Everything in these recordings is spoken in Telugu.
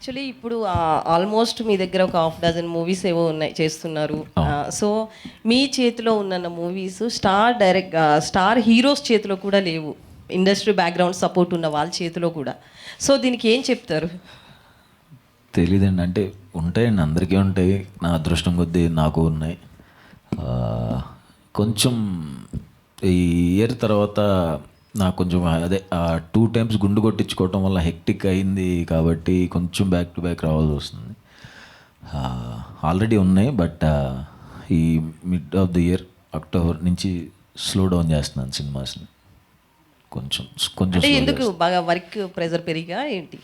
యాక్చువల్లీ ఇప్పుడు ఆల్మోస్ట్ మీ దగ్గర ఒక 6 మూవీస్ ఏవో ఉన్నాయి చేస్తున్నారు. సో మీ చేతిలో ఉన్న మూవీస్ స్టార్ హీరోస్ చేతిలో కూడా లేవు, ఇండస్ట్రీ బ్యాక్గ్రౌండ్ సపోర్ట్ ఉన్న వాళ్ళ చేతిలో కూడా. సో దీనికి ఏం చెప్తారు? తెలీదండి, అంటే ఉంటాయండి, అందరికీ ఉంటాయి. నా అదృష్టం కొద్దీ నాకు ఉన్నాయి. కొంచెం ఈ ఇయర్ తర్వాత నాకు కొంచెం అదే 2 times గుండు కొట్టించుకోవటం వల్ల హెక్టిక్ అయింది కాబట్టి కొంచెం బ్యాక్ టు బ్యాక్ రావాల్సి వస్తుంది. ఆల్రెడీ ఉన్నాయి, బట్ ఈ mid of the year October నుంచి స్లో డౌన్ చేస్తున్నాను సినిమాస్ని. కొంచెం ఎందుకు బాగా వర్క్ ప్రెజర్ పెరిగా ఏంటి?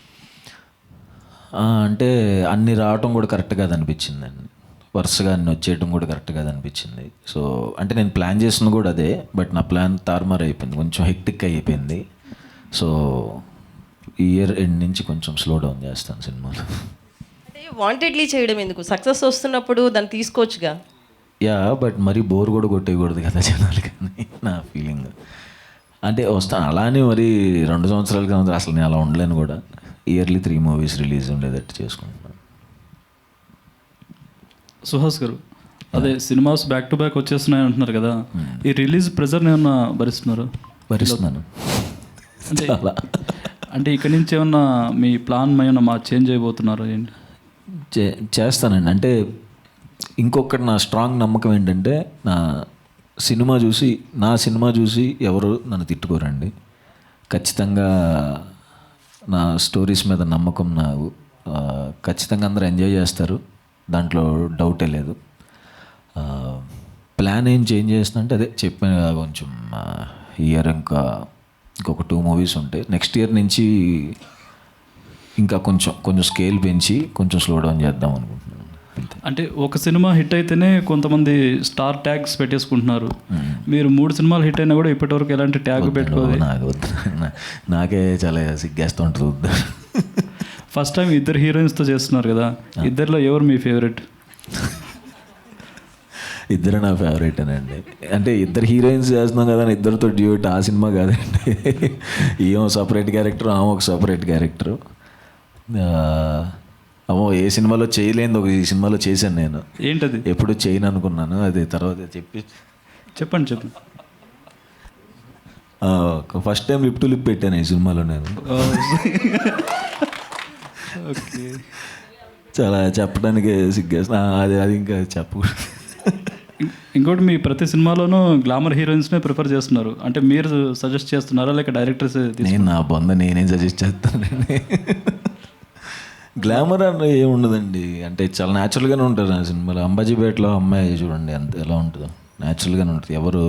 అంటే అన్ని రావటం కూడా కరెక్ట్ కాదు అనిపించింది అండి, వరుసగా అన్ని వచ్చేయటం కూడా కరెక్ట్ కాదు అనిపించింది. సో అంటే నేను ప్లాన్ చేసిన కూడా అదే, బట్ నా ప్లాన్ తారుమారు అయిపోయింది, కొంచెం హెక్టిక్ అయిపోయింది. సో ఈ ఇయర్ ఎండ్ నుంచి కొంచెం స్లో డౌన్ చేస్తాను సినిమాలు. అంటే వాంటెడ్లీ చేయడం ఎందుకు? సక్సెస్ వస్తున్నప్పుడు దాన్ని తీసుకోవచ్చుగా. బట్ మరీ బోర్ కూడా కొట్టేయకూడదు కదా జనాలు, కానీ నా ఫీలింగ్. అంటే వస్తాను అలానే మరి 2 సంవత్సరాలకి అసలు నేను అలా ఉండలేను కూడా. ఇయర్లీ 3 movies రిలీజ్ ఉండేటట్టు చేసుకుంటున్నాను. సుహాస్ గారు, అదే సినిమాస్ బ్యాక్ టు బ్యాక్ వచ్చేస్తున్నాయి అంటున్నారు కదా, ఈ రిలీజ్ ప్రెజర్ని ఏమన్నా భరిస్తున్నాను అంటే అంటే ఇక్కడి నుంచి ఏమన్నా మీ ప్లాన్ ఏమన్నా చేంజ్ అయిపోతున్నారు ఏంటి? చేస్తానండి. అంటే ఇంకొకటి నా స్ట్రాంగ్ నమ్మకం ఏంటంటే, నా సినిమా చూసి ఎవరు నన్ను తిట్టుకోరండి. ఖచ్చితంగా నా స్టోరీస్ మీద నమ్మకం నాకు. ఖచ్చితంగా అందరూ ఎంజాయ్ చేస్తారు, దాంట్లో డౌటే లేదు. ప్లాన్ ఏం చేంజ్ చేస్తుందంటే అదే చెప్పాను కదా, కొంచెం ఇయర్ ఇంకొక 2 movies ఉంటాయి. నెక్స్ట్ ఇయర్ నుంచి ఇంకా కొంచెం స్కేల్ పెంచి కొంచెం స్లో డౌన్ చేద్దాం అనుకుంటున్నాను. అంటే ఒక సినిమా హిట్ అయితేనే కొంతమంది స్టార్ ట్యాగ్స్ పెట్టేసుకుంటున్నారు. మీరు 3 సినిమాలు హిట్ అయినా కూడా ఇప్పటివరకు ఎలాంటి ట్యాగ్ పెట్టుకోవాలి? నాకే చాలా సిగ్గేస్తూ ఉంటుంది. ఫస్ట్ టైం 2 హీరోయిన్స్తో చేస్తున్నారు కదా, ఇద్దరిలో ఎవరు మీ ఫేవరెట్? ఇద్దరు నా ఫేవరెటేనండి. అంటే 2 హీరోయిన్స్ చేస్తున్నాం కదా, ఇద్దరితో డ్యూట్ ఆ సినిమా కాదండి. ఏమో సపరేట్ క్యారెక్టర్, ఆమె ఒక సపరేట్ క్యారెక్టరు. అమ్మో, ఏ సినిమాలో చేయలేదు, ఈ సినిమాలో చేశాను నేను. ఏంటది? ఎప్పుడు చేయను అనుకున్నాను, అది తర్వాత చెప్పండి. First time lip to lip పెట్టాను ఈ సినిమాలో నేను. ఓకే, చాలా చెప్పడానికి సిగ్గేస్తా, అది ఇంకా చెప్పకూడదు. ఇంకోటి, మీ ప్రతి సినిమాలోనూ గ్లామర్ హీరోయిన్స్నే ప్రిఫర్ చేస్తున్నారు. అంటే మీరు సజెస్ట్ చేస్తున్నారా లేక డైరెక్టర్స్? నేను నా నేనేం సజెస్ట్ చేస్తానండి. గ్లామర్ అని ఏముండదండి, అంటే చాలా న్యాచురల్గానే ఉంటుంది ఆ సినిమాలో. అంబాజీపేటలో అమ్మాయి చూడండి ఎంత ఎలా ఉంటుందో, న్యాచురల్గానే ఉంటుంది. ఎవరు